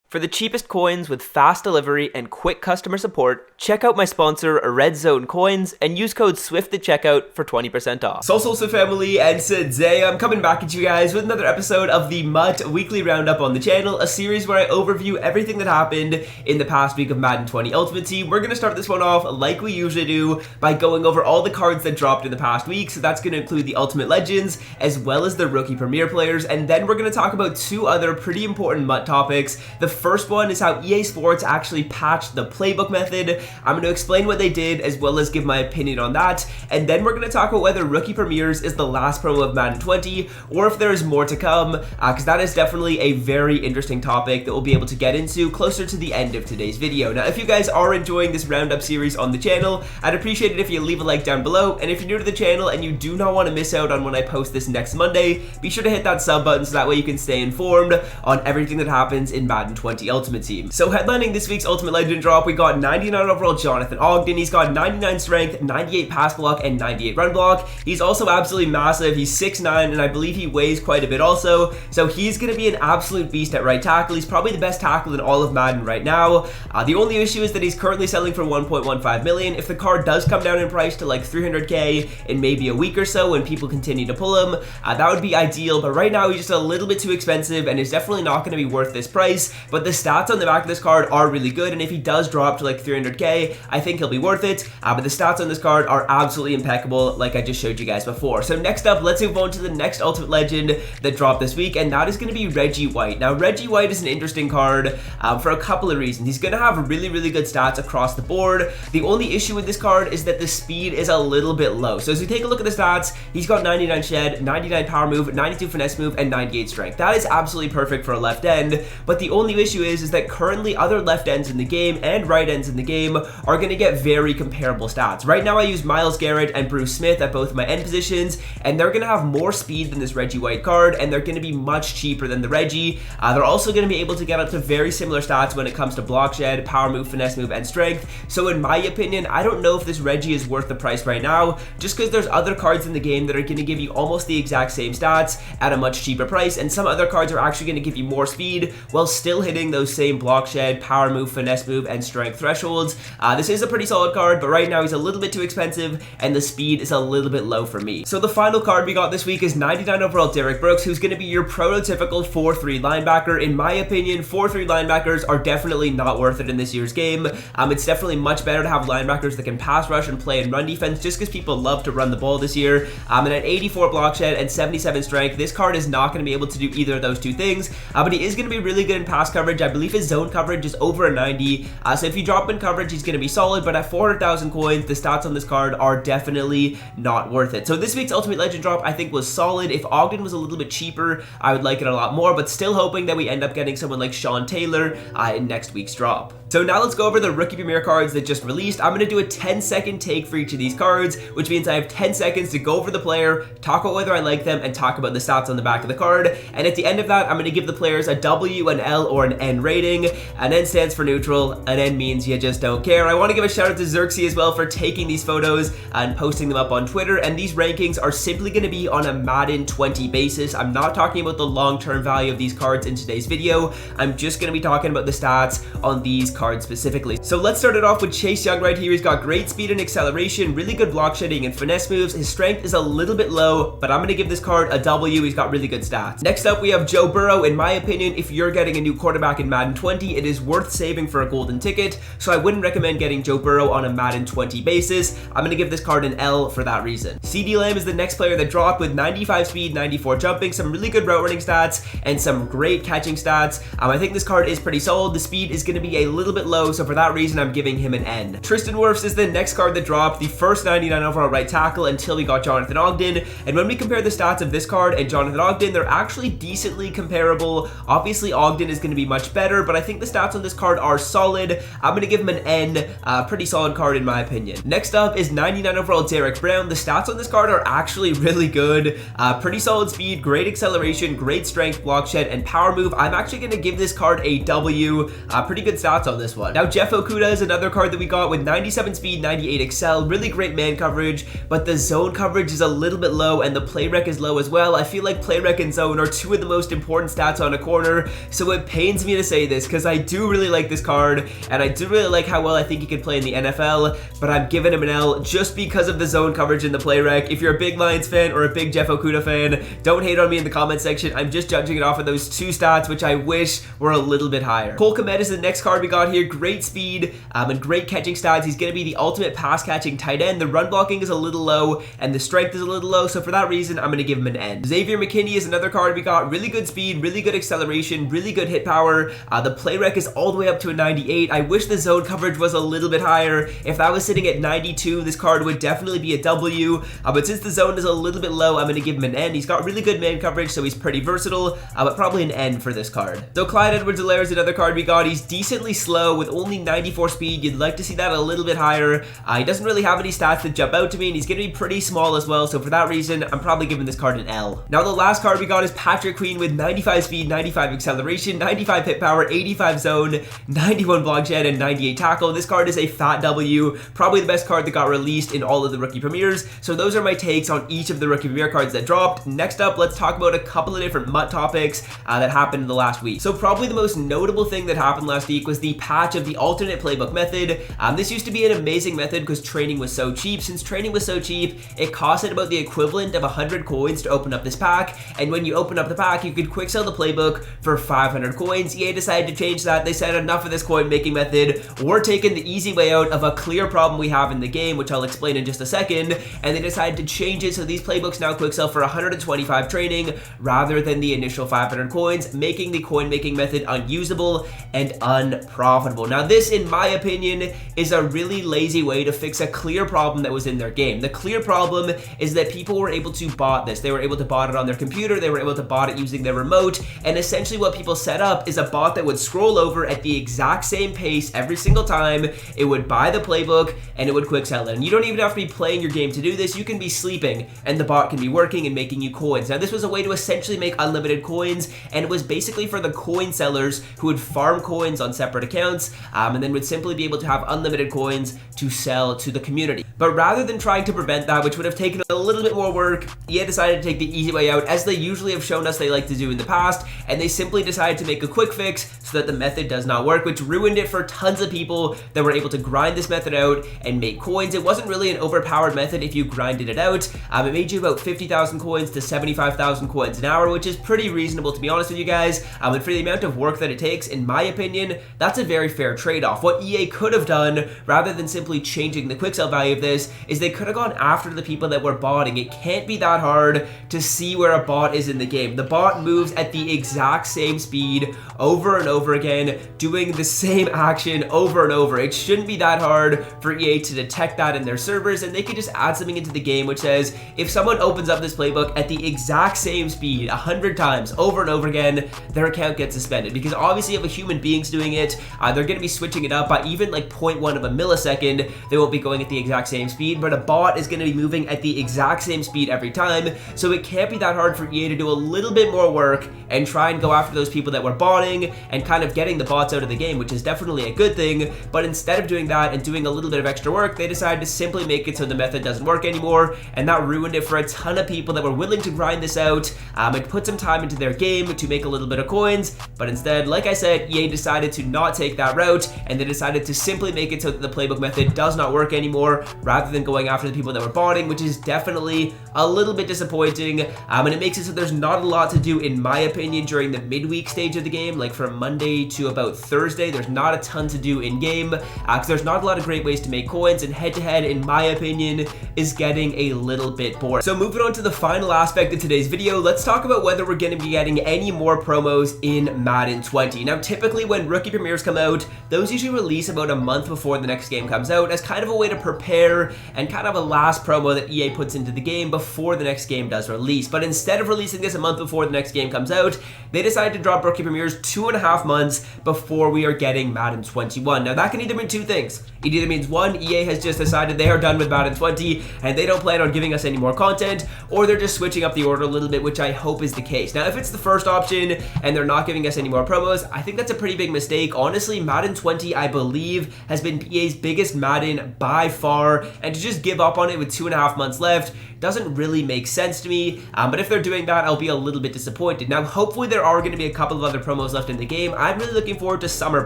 For the cheapest coins with fast delivery and quick customer support, check out my sponsor, Red Zone Coins, and use code SWIFT at checkout for 20% off. So family, and today I'm coming back at you guys with another episode of the Mutt Weekly Roundup on the channel, a series where I overview everything that happened in the past week of Madden 20 Ultimate Team. We're going to start this one off like we usually do by going over all the cards that dropped in the past week, so that's going to include the Ultimate Legends as well as the Rookie Premier players, and then we're going to talk about two other pretty important Mutt topics. The first one is how EA Sports actually patched the Playbook method. I'm going to explain what they did as well as give my opinion on that, and then we're going to talk about whether Rookie Premiers is the last promo of Madden 20 or if there is more to come, because that is definitely a very interesting topic that we'll be able to get into closer to the end of today's video. Now, if you guys are enjoying this Roundup series on the channel, I'd appreciate it if you leave a like down below, and if you're new to the channel and you do not want to miss out on when I post this next Monday, be sure to hit that sub button so that way you can stay informed on everything that happens in Madden 20 Ultimate Team. So headlining this week's Ultimate Legend drop, we got 99 overall Jonathan Ogden. He's got 99 strength, 98 pass block, and 98 run block. He's also absolutely massive. He's 6'9", and I believe he weighs quite a bit also. So he's going to be an absolute beast at right tackle. He's probably the best tackle in all of Madden right now. The only issue is that he's currently selling for 1.15 million. If the card does come down in price to like 300k in maybe a week or so when people continue to pull him, that would be ideal. But right now he's just a little bit too expensive and is definitely not going to be worth this price. But the stats on the back of this card are really good, and if he does drop to like 300k, I think he'll be worth it. But the stats on this card are absolutely impeccable, like I just showed you guys before. So next up, let's move on to the next Ultimate Legend that dropped this week, and that is going to be Reggie White. Now, Reggie White is an interesting card for a couple of reasons. He's going to have really good stats across the board. The only issue with this card is that the speed is a little bit low. So as we take a look at the stats, he's got 99 shed, 99 power move, 92 finesse move, and 98 strength. That is absolutely perfect for a left end, but the only issue is that currently other left ends in the game and right ends in the game are going to get very comparable stats. Right now I use Myles Garrett and Bruce Smith at both my end positions, and they're going to have more speed than this Reggie White card, and they're going to be much cheaper than the Reggie. They're also going to be able to get up to very similar stats when it comes to block shed, power move, finesse move, and strength. So in my opinion, I don't know if this Reggie is worth the price right now, just because there's other cards in the game that are going to give you almost the exact same stats at a much cheaper price, and some other cards are actually going to give you more speed while still hitting those same block shed, power move, finesse move, and strength thresholds. This is a pretty solid card, but right now he's a little bit too expensive and the speed is a little bit low for me. So the final card we got this week is 99 overall Derrick Brooks, who's going to be your prototypical 4-3 linebacker. In my opinion, 4-3 linebackers are definitely not worth it in this year's game. It's definitely much better to have linebackers that can pass rush and play in run defense, just because people love to run the ball this year. And at 84 block shed and 77 strength, this card is not going to be able to do either of those two things, but he is going to be really good in pass coverage. I believe his zone coverage is over a 90, so if you drop him in coverage, he's going to be solid, but at 400,000 coins, the stats on this card are definitely not worth it. So this week's Ultimate Legend drop, I think, was solid. If Ogden was a little bit cheaper, I would like it a lot more, but still hoping that we end up getting someone like Sean Taylor in next week's drop. So now let's go over the Rookie Premier cards that just released. I'm going to do a 10-second take for each of these cards, which means I have 10 seconds to go over the player, talk about whether I like them, and talk about the stats on the back of the card. And at the end of that, I'm going to give the players a W, an L, or an N rating. An N stands for neutral, an N means you just don't care. I want to give a shout out to Xerxes as well for taking these photos and posting them up on Twitter, and these rankings are simply going to be on a Madden 20 basis. I'm not talking about the long-term value of these cards in today's video. I'm just going to be talking about the stats on these cards specifically. So let's start it off with Chase Young right here. He's got great speed and acceleration, really good block shedding and finesse moves. His strength is a little bit low, but I'm going to give this card a W. He's got really good stats. Next up, we have Joe Burrow. In my opinion, if you're getting a new quarterback in Madden 20, it is worth saving for a golden ticket, so I wouldn't recommend getting Joe Burrow on a Madden 20 basis. I'm going to give this card an L for that reason. CeeDee Lamb is the next player that dropped with 95 speed, 94 jumping, some really good route running stats, and some great catching stats. I think this card is pretty solid. The speed is going to be a little bit low, so for that reason, I'm giving him an N. Tristan Wirfs is the next card that dropped, the first 99 overall right tackle until we got Jonathan Ogden, and when we compare the stats of this card and Jonathan Ogden, they're actually decently comparable. Obviously, Ogden is going to be much better, but I think the stats on this card are solid. I'm going to give him an N, pretty solid card in my opinion. Next up is 99 overall Derrick Brown. The stats on this card are actually really good. Pretty solid speed, great acceleration, great strength, block shed, and power move. I'm actually going to give this card a W. Pretty good stats on this one. Now, Jeff Okudah is another card that we got with 97 speed, 98 excel, really great man coverage, but the zone coverage is a little bit low and the play rec is low as well. I feel like play rec and zone are two of the most important stats on a corner, so it pains pains me to say this because I do really like this card, and I do really like how well I think he could play in the NFL, but I'm giving him an L just because of the zone coverage in the play rec. If you're a big Lions fan or a big Jeff Okuda fan, don't hate on me in the comment section. I'm just judging it off of those two stats, which I wish were a little bit higher. Cole Kmet is the next card we got here. Great speed and great catching stats. He's going to be the ultimate pass catching tight end. The run blocking is a little low and the strength is a little low, so for that reason, I'm going to give him an N. Xavier McKinney is another card we got. Really good speed, really good acceleration, really good hit power. The play rec is all the way up to a 98. I wish the zone coverage was a little bit higher. If that was sitting at 92, this card would definitely be a W, but since the zone is a little bit low, I'm going to give him an N. He's got really good man coverage, so he's pretty versatile, but probably an N for this card. So Clyde Edwards-Helaire is another card we got. He's decently slow with only 94 speed. You'd like to see that a little bit higher. He doesn't really have any stats that jump out to me, and he's going to be pretty small as well, so for that reason, I'm probably giving this card an L. Now the last card we got is Patrick Queen with 95 speed, 95 acceleration, 95 hit power, 85 zone, 91 block shed, and 98 tackle. This card is a fat W, probably the best card that got released in all of the rookie premieres. So those are my takes on each of the rookie premiere cards that dropped. Next up, let's talk about a couple of different MUT topics that happened in the last week. So probably the most notable thing that happened last week was the patch of the alternate playbook method. This used to be an amazing method because training was so cheap. Since training was so cheap, it costed about the equivalent of 100 coins to open up this pack, and when you open up the pack, you could quick sell the playbook for 500 coins. EA decided to change that. They said enough of this coin making method. We're taking the easy way out of a clear problem we have in the game, which I'll explain in just a second, and they decided to change it so these playbooks now quick sell for 125 training rather than the initial 500 coins, making the coin making method unusable and unprofitable. Now this, in my opinion, is a really lazy way to fix a clear problem that was in their game. The clear problem is that people were able to bot this. They were able to bot it on their computer, they were able to bot it using their remote, and essentially what people set up is a bot that would scroll over at the exact same pace every single time. It would buy the playbook and it would quick sell it. And you don't even have to be playing your game to do this. You can be sleeping and the bot can be working and making you coins. Now this was a way to essentially make unlimited coins, and it was basically for the coin sellers who would farm coins on separate accounts and then would simply be able to have unlimited coins to sell to the community. But rather than trying to prevent that, which would have taken a little bit more work, EA decided to take the easy way out, as they usually have shown us they like to do in the past, and they simply decided to make a quick fix so that the method does not work, which ruined it for tons of people that were able to grind this method out and make coins. It wasn't really an overpowered method if you grinded it out. It made you about 50,000 coins to 75,000 coins an hour, which is pretty reasonable, to be honest with you guys. And for the amount of work that it takes, in my opinion, that's a very fair trade-off. What EA could have done, rather than simply changing the quick sell value of this, is they could have gone after the people that were botting. It can't be that hard to see where a bot is in the game. The bot moves at the exact same speed over and over again, doing the same action over and over. It shouldn't be that hard for EA to detect that in their servers, and they could just add something into the game which says if someone opens up this playbook at the exact same speed 100 times over and over again, their account gets suspended. Because obviously if a human being's doing it, they're going to be switching it up by even like 0.1 of a millisecond. They won't be going at the exact same speed, but a bot is going to be moving at the exact same speed every time, so it can't be that hard for EA to do a little bit more work and try and go after those people that were botting and kind of getting the bots out of the game, which is definitely a good thing. But instead of doing that and doing a little bit of extra work, they decided to simply make it so the method doesn't work anymore, and that ruined it for a ton of people that were willing to grind this out and put some time into their game to make a little bit of coins. But instead, like I said, EA decided to not take that route, and they decided to simply make it so that the playbook method does not work anymore, rather than going after the people that were botting, which is definitely a little bit disappointing. And it makes it so there's not a lot to do, in my opinion, during the midweek stage of the game, like from Monday to about Thursday. There's not a ton to do in game because there's not a lot of great ways to make coins, and head-to-head, in my opinion, is getting a little bit boring. So moving on to the final aspect of today's video, let's talk about whether we're going to be getting any more promos in Madden 20. Now typically when rookie premieres come out, those usually release about a month before the next game comes out as kind of a way to prepare and kind of a last promo that EA puts into the game before the next game does release. But instead of releasing this a month before the next game comes out, they decided to drop rookie premieres 2.5 months before we are getting Madden 21. Now that can either mean two things. It either means one, EA has just decided they are done with Madden 20 and they don't plan on giving us any more content, or they're just switching up the order a little bit, which I hope is the case. Now if it's the first option and they're not giving us any more promos, I think that's a pretty big mistake. Honestly, Madden 20, I believe, has been EA's biggest Madden by far, and to just give up on it with 2.5 months left doesn't doesn't really make sense to me, but if they're doing that, I'll be a little bit disappointed. Now, hopefully there are going to be a couple of other promos left in the game. I'm really looking forward to Summer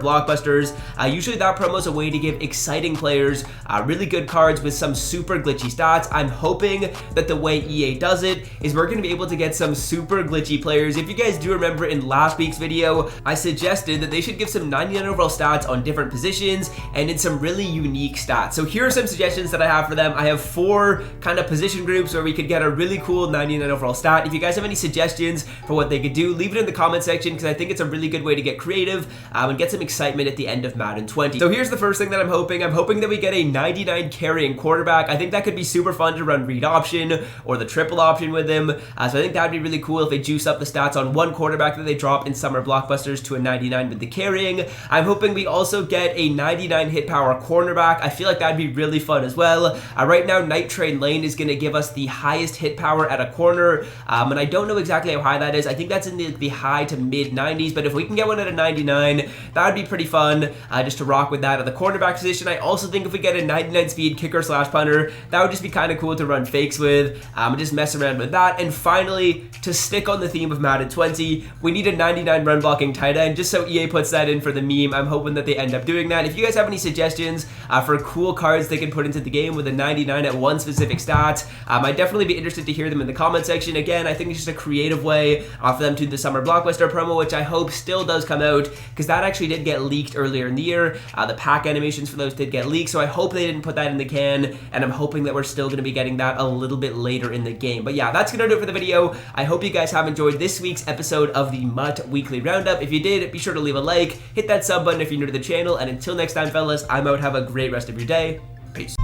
Blockbusters. Usually that promo is a way to give exciting players really good cards with some super glitchy stats. I'm hoping that the way EA does it is we're going to be able to get some super glitchy players. If you guys do remember in last week's video, I suggested that they should give some 99 overall stats on different positions and in some really unique stats. So here are some suggestions that I have for them. I have 4 kind of position groups where we could get a really cool 99 overall stat. If you guys have any suggestions for what they could do, leave it in the comment section, because I think it's a really good way to get creative and get some excitement at the end of Madden 20. So here's the first thing that I'm hoping. I'm hoping that we get a 99 carrying quarterback. I think that could be super fun to run read option or the triple option with him. So I think that would be really cool if they juice up the stats on one quarterback that they drop in Summer Blockbusters to a 99 with the carrying. I'm hoping we also get a 99 hit power cornerback. I feel like that'd be really fun as well. Right now, Night Train Lane is going to give us the highest hit power at a corner, and I don't know exactly how high that is. I think that's in the high to mid 90s, but if we can get one at a 99, that would be pretty fun just to rock with that at the cornerback position. I also think if we get a 99 speed kicker / punter, that would just be kind of cool to run fakes with and just mess around with that. And finally, to stick on the theme of Madden 20, we need a 99 run blocking tight end, just so EA puts that in for the meme. I'm hoping that they end up doing that. If you guys have any suggestions for cool cards they can put into the game with a 99 at one specific stat, I'd definitely be interested to hear them in the comment section. Again, I think it's just a creative way for them to do the Summer Blockbuster promo, which I hope still does come out, because that actually did get leaked earlier in the year. The pack animations for those did get leaked, so I hope they didn't put that in the can, and I'm hoping that we're still going to be getting that a little bit later in the game. But yeah, that's going to do it for the video. I hope you guys have enjoyed this week's episode of the Mutt Weekly Roundup. If you did, be sure to leave a like, hit that sub button if you're new to the channel, and until next time, fellas, I'm out. Have a great rest of your day. Peace.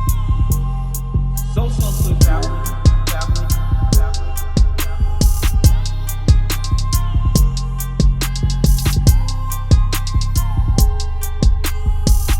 So